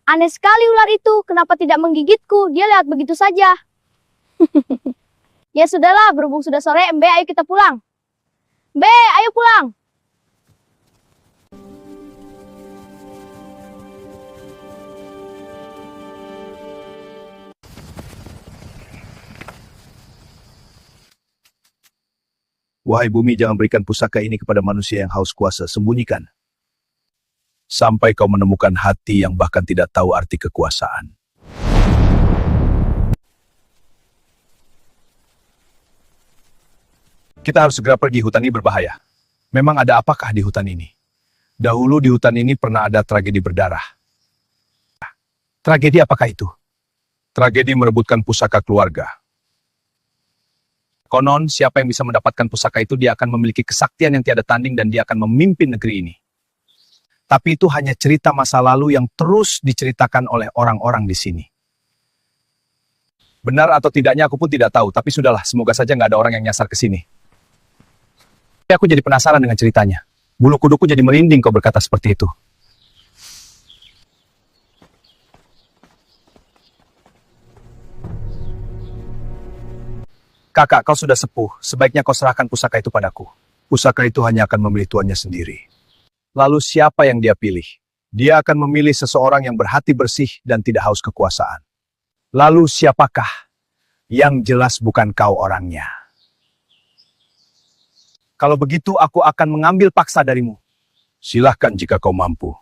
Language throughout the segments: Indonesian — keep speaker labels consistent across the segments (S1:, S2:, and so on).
S1: Aneh sekali ular itu, kenapa tidak menggigitku? Dia lewat begitu saja. Ya sudahlah, berhubung sudah sore, Mbe, ayo kita pulang. Mbe, ayo pulang.
S2: Wahai bumi, jangan berikan pusaka ini kepada manusia yang haus kuasa. Sembunyikan. Sampai kau menemukan hati yang bahkan tidak tahu arti kekuasaan. Kita harus segera pergi, hutan ini berbahaya. Memang ada apakah di hutan ini? Dahulu di hutan ini pernah ada tragedi berdarah. Tragedi apakah itu? Tragedi merebutkan pusaka keluarga. Konon, siapa yang bisa mendapatkan pusaka itu, dia akan memiliki kesaktian yang tiada tanding dan dia akan memimpin negeri ini. Tapi itu hanya cerita masa lalu yang terus diceritakan oleh orang-orang di sini. Benar atau tidaknya aku pun tidak tahu, tapi sudahlah, semoga saja nggak ada orang yang nyasar ke sini. Tapi aku jadi penasaran dengan ceritanya. Bulu kuduku jadi merinding kau berkata seperti itu. Kakak, kau sudah sepuh. Sebaiknya kau serahkan pusaka itu padaku. Pusaka itu hanya akan memilih tuannya sendiri. Lalu siapa yang dia pilih? Dia akan memilih seseorang yang berhati bersih dan tidak haus kekuasaan. Lalu siapakah? Yang jelas bukan kau orangnya. Kalau begitu aku akan mengambil paksa darimu. Silahkan jika kau mampu.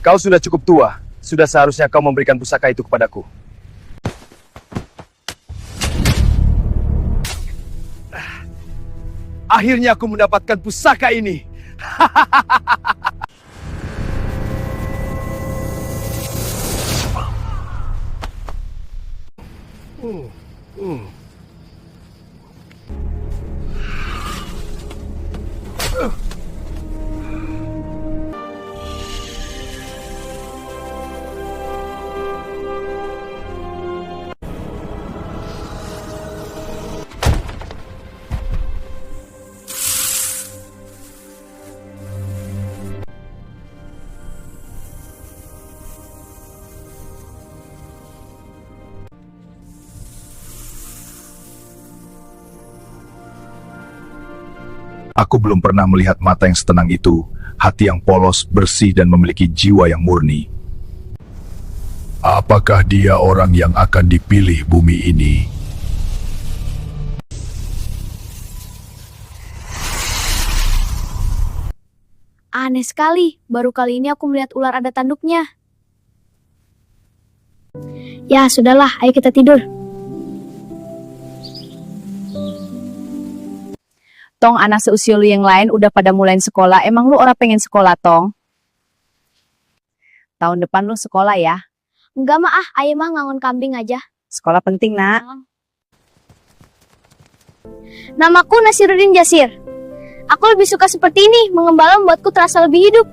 S2: Kau sudah cukup tua. Sudah seharusnya kau memberikan pusaka itu kepadaku. Akhirnya aku mendapatkan pusaka ini. Aku belum pernah melihat mata yang setenang itu, hati yang polos, bersih, dan memiliki jiwa yang murni. Apakah dia orang yang akan dipilih bumi ini?
S1: Aneh sekali, baru kali ini aku melihat ular ada tanduknya. Ya sudahlah, ayo kita tidur.
S3: Tong, anak seusia lu yang lain udah pada mulain sekolah. Emang lu orang pengen sekolah, Tong? Tahun depan lu sekolah ya?
S1: Enggak mah, ayo mah ngangon kambing aja.
S3: Sekolah penting, nak.
S1: Namaku Nasiruddin Jasir. Aku lebih suka seperti ini, mengembala membuatku terasa lebih hidup.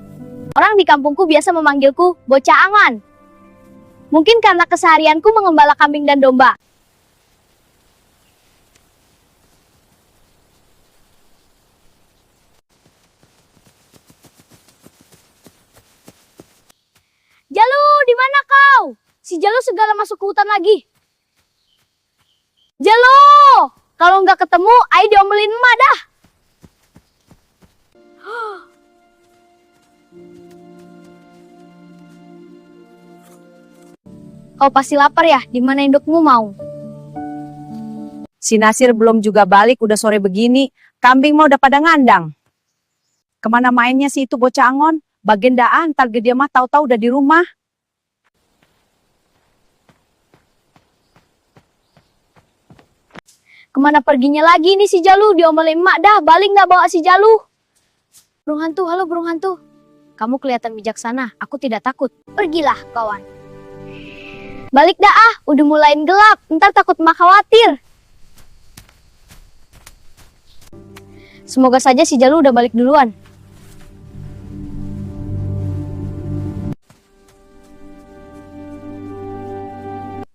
S1: Orang di kampungku biasa memanggilku bocah angan. Mungkin karena keseharianku mengembala kambing dan domba. Jalu, di mana kau? Si Jalu segala masuk ke hutan lagi. Jalu, kalau nggak ketemu, ayo diomelin emak dah. Kau pasti lapar ya? Di mana indukmu mau?
S3: Si Nasir belum juga balik, udah sore begini. Kambing mau udah pada ngandang. Kemana mainnya sih itu bocah Angon? Bagendaan, target dia mah tahu-tahu udah di rumah.
S1: Kemana perginya lagi nih si Jalu? Diomelin emak dah, balik nggak bawa si Jalu? Burung hantu, halo burung hantu. Kamu kelihatan bijaksana, aku tidak takut. Pergilah kawan. Balik dah ah, udah mulain gelap, ntar takut emak khawatir. Semoga saja si Jalu udah balik duluan.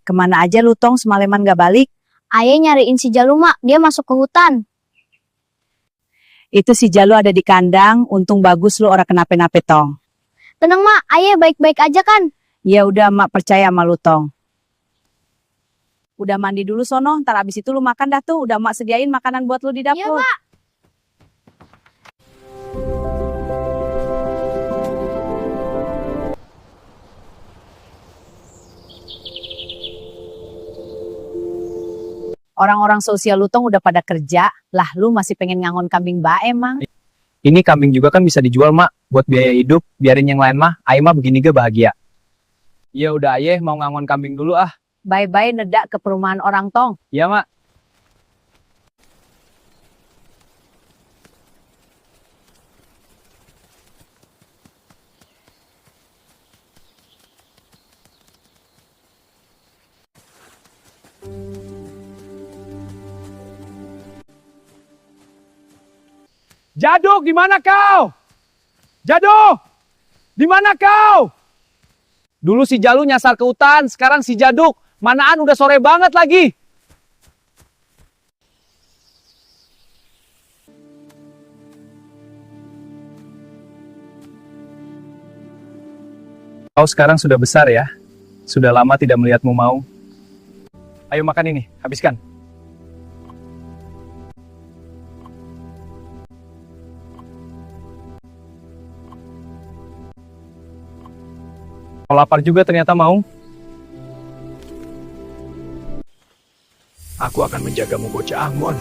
S3: Kemana aja lu Tong semalaman gak balik?
S1: Ayah nyariin si Jalu mak, dia masuk ke hutan.
S3: Itu si Jalu ada di kandang, untung bagus lu orang kenapa-napa Tong.
S1: Tenang mak, ayah baik-baik aja kan?
S3: Ya udah mak percaya sama lu Tong. Udah mandi dulu sono, ntar abis itu lu makan dah tuh. Udah mak sediain makanan buat lu di
S1: Iya
S3: dapur.
S1: mak.
S3: Orang-orang sosial lu Tong udah pada kerja, lah lu masih pengen ngangon kambing bae emang.
S2: Ini kambing juga kan bisa dijual, Mak. Buat biaya hidup, biarin yang lain mah. Ayah mah begini gak bahagia. Ya udah ayah mau ngangon kambing dulu ah.
S3: Bye-bye nedak ke perumahan orang Tong.
S2: Iya, Mak. Jaduk, di mana kau? Jaduk, di mana kau? Dulu si Jalu nyasar ke hutan, sekarang si Jaduk. Manaan udah sore banget lagi. Kau sekarang sudah besar ya. Sudah lama tidak melihatmu mau. Ayo makan ini, habiskan. Kau lapar juga ternyata mau. Aku akan menjagamu bocah Angon.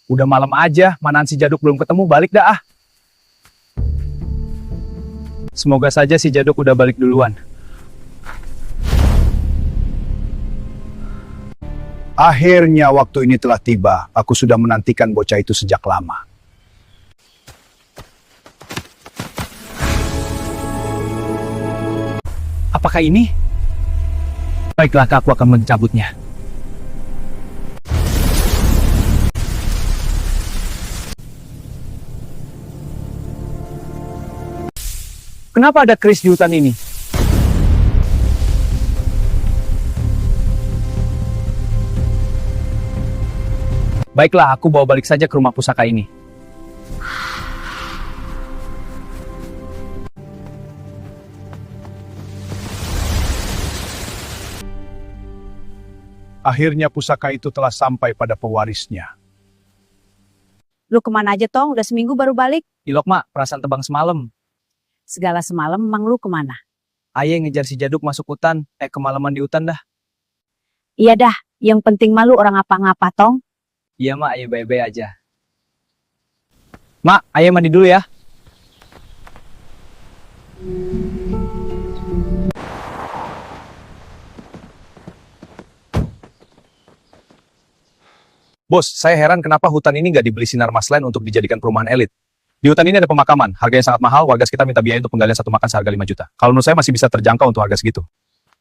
S2: Udah malam aja, manaan si Jaduk belum ketemu, balik dah ah. Semoga saja si Jaduk udah balik duluan. Akhirnya waktu ini telah tiba. Aku sudah menantikan bocah itu sejak lama. Apakah ini? Baiklah, aku akan mencabutnya. Kenapa ada keris di hutan ini? Baiklah, aku bawa balik saja ke rumah pusaka ini. Akhirnya pusaka itu telah sampai pada pewarisnya.
S3: Lu kemana aja Tong? Udah seminggu baru balik.
S2: Ilok mak, perasaan tebang semalam.
S3: Segala semalam emang lu kemana?
S2: Ayah ngejar si Jaduk masuk hutan, kemalaman di hutan dah.
S3: Iya dah, yang penting malu orang apa-ngapa Tong.
S2: Iya mak, ayah baik-baik aja. Mak, ayah mandi dulu ya. Bos, saya heran kenapa hutan ini nggak dibeli Sinar Masland untuk dijadikan perumahan elit. Di hutan ini ada pemakaman, harganya sangat mahal, warga sekitar minta biaya untuk penggalian satu makan seharga 5 juta. Kalau menurut saya masih bisa terjangkau untuk harga segitu.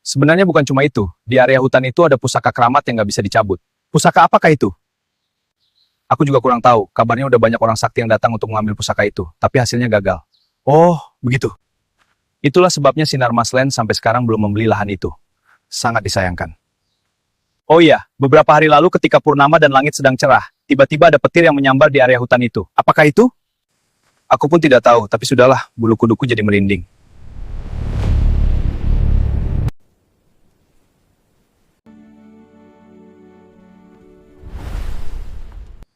S2: Sebenarnya bukan cuma itu, di area hutan itu ada pusaka keramat yang nggak bisa dicabut. Pusaka apakah itu? Aku juga kurang tahu, kabarnya udah banyak orang sakti yang datang untuk mengambil pusaka itu, tapi hasilnya gagal. Oh, begitu. Itulah sebabnya Sinar Masland sampai sekarang belum membeli lahan itu. Sangat disayangkan. Oh iya, beberapa hari lalu ketika purnama dan langit sedang cerah, tiba-tiba ada petir yang menyambar di area hutan itu. Apakah itu? Aku pun tidak tahu, tapi sudahlah, bulu kuduku jadi merinding.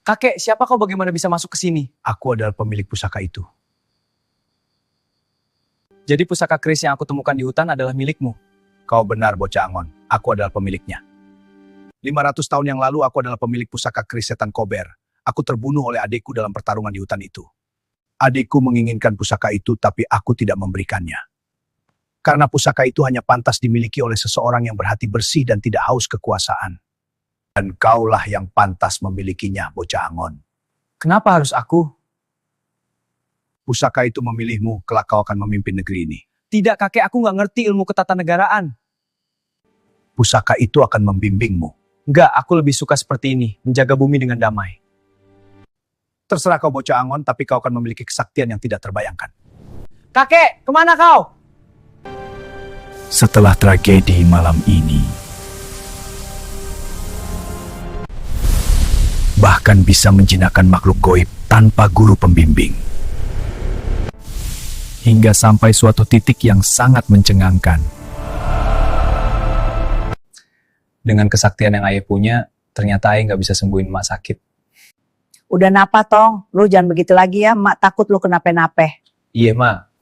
S4: Kakek, siapa kau bagaimana bisa masuk ke sini?
S2: Aku adalah pemilik pusaka itu.
S4: Jadi pusaka keris yang aku temukan di hutan adalah milikmu.
S2: Kau benar, bocah Angon. Aku adalah pemiliknya. 500 tahun yang lalu aku adalah pemilik pusaka keris setan Kober. Aku terbunuh oleh adikku dalam pertarungan di hutan itu. Adikku menginginkan pusaka itu, tapi aku tidak memberikannya. Karena pusaka itu hanya pantas dimiliki oleh seseorang yang berhati bersih dan tidak haus kekuasaan. Dan kaulah yang pantas memilikinya, bocah Angon.
S4: Kenapa harus aku?
S2: Pusaka itu memilihmu, kelak kau akan memimpin negeri ini.
S4: Tidak, kakek, aku nggak ngerti ilmu ketatanegaraan.
S2: Pusaka itu akan membimbingmu.
S4: Enggak, aku lebih suka seperti ini, menjaga bumi dengan damai.
S2: Terserah kau, bocah Angon, tapi kau akan memiliki kesaktian yang tidak terbayangkan.
S4: Kakek, kemana kau?
S2: Setelah tragedi malam ini, bahkan bisa menjinakkan makhluk goib tanpa guru pembimbing. Hingga sampai suatu titik yang sangat mencengangkan.
S4: Dengan kesaktian yang ayah punya, ternyata ayah nggak bisa sembuhin emak sakit.
S3: Udah napa, Tong? Lu jangan begitu lagi ya, mak takut lu kenapa-nape.
S4: Iya, mak.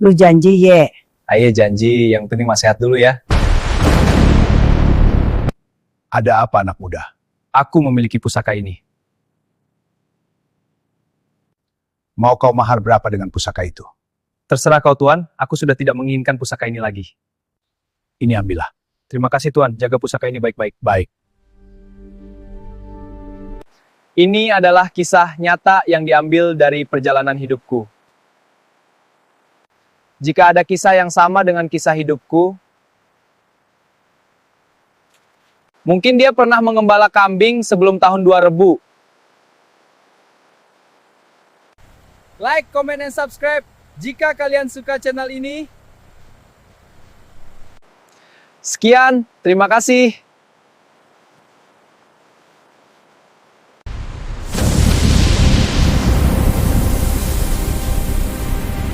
S3: Lu janji, ye.
S4: Ayah janji, yang penting mak sehat dulu ya.
S2: Ada apa, anak muda?
S4: Aku memiliki pusaka ini.
S2: Mau kau mahar berapa dengan pusaka itu?
S4: Terserah kau, Tuan. Aku sudah tidak menginginkan pusaka ini lagi.
S2: Ini ambillah.
S4: Terima kasih, Tuan. Jaga pusaka ini baik-baik.
S2: Baik.
S4: Ini adalah kisah nyata yang diambil dari perjalanan hidupku. Jika ada kisah yang sama dengan kisah hidupku, mungkin dia pernah mengembala kambing sebelum tahun 2000. Like, comment, and subscribe jika kalian suka channel ini. Sekian, terima kasih.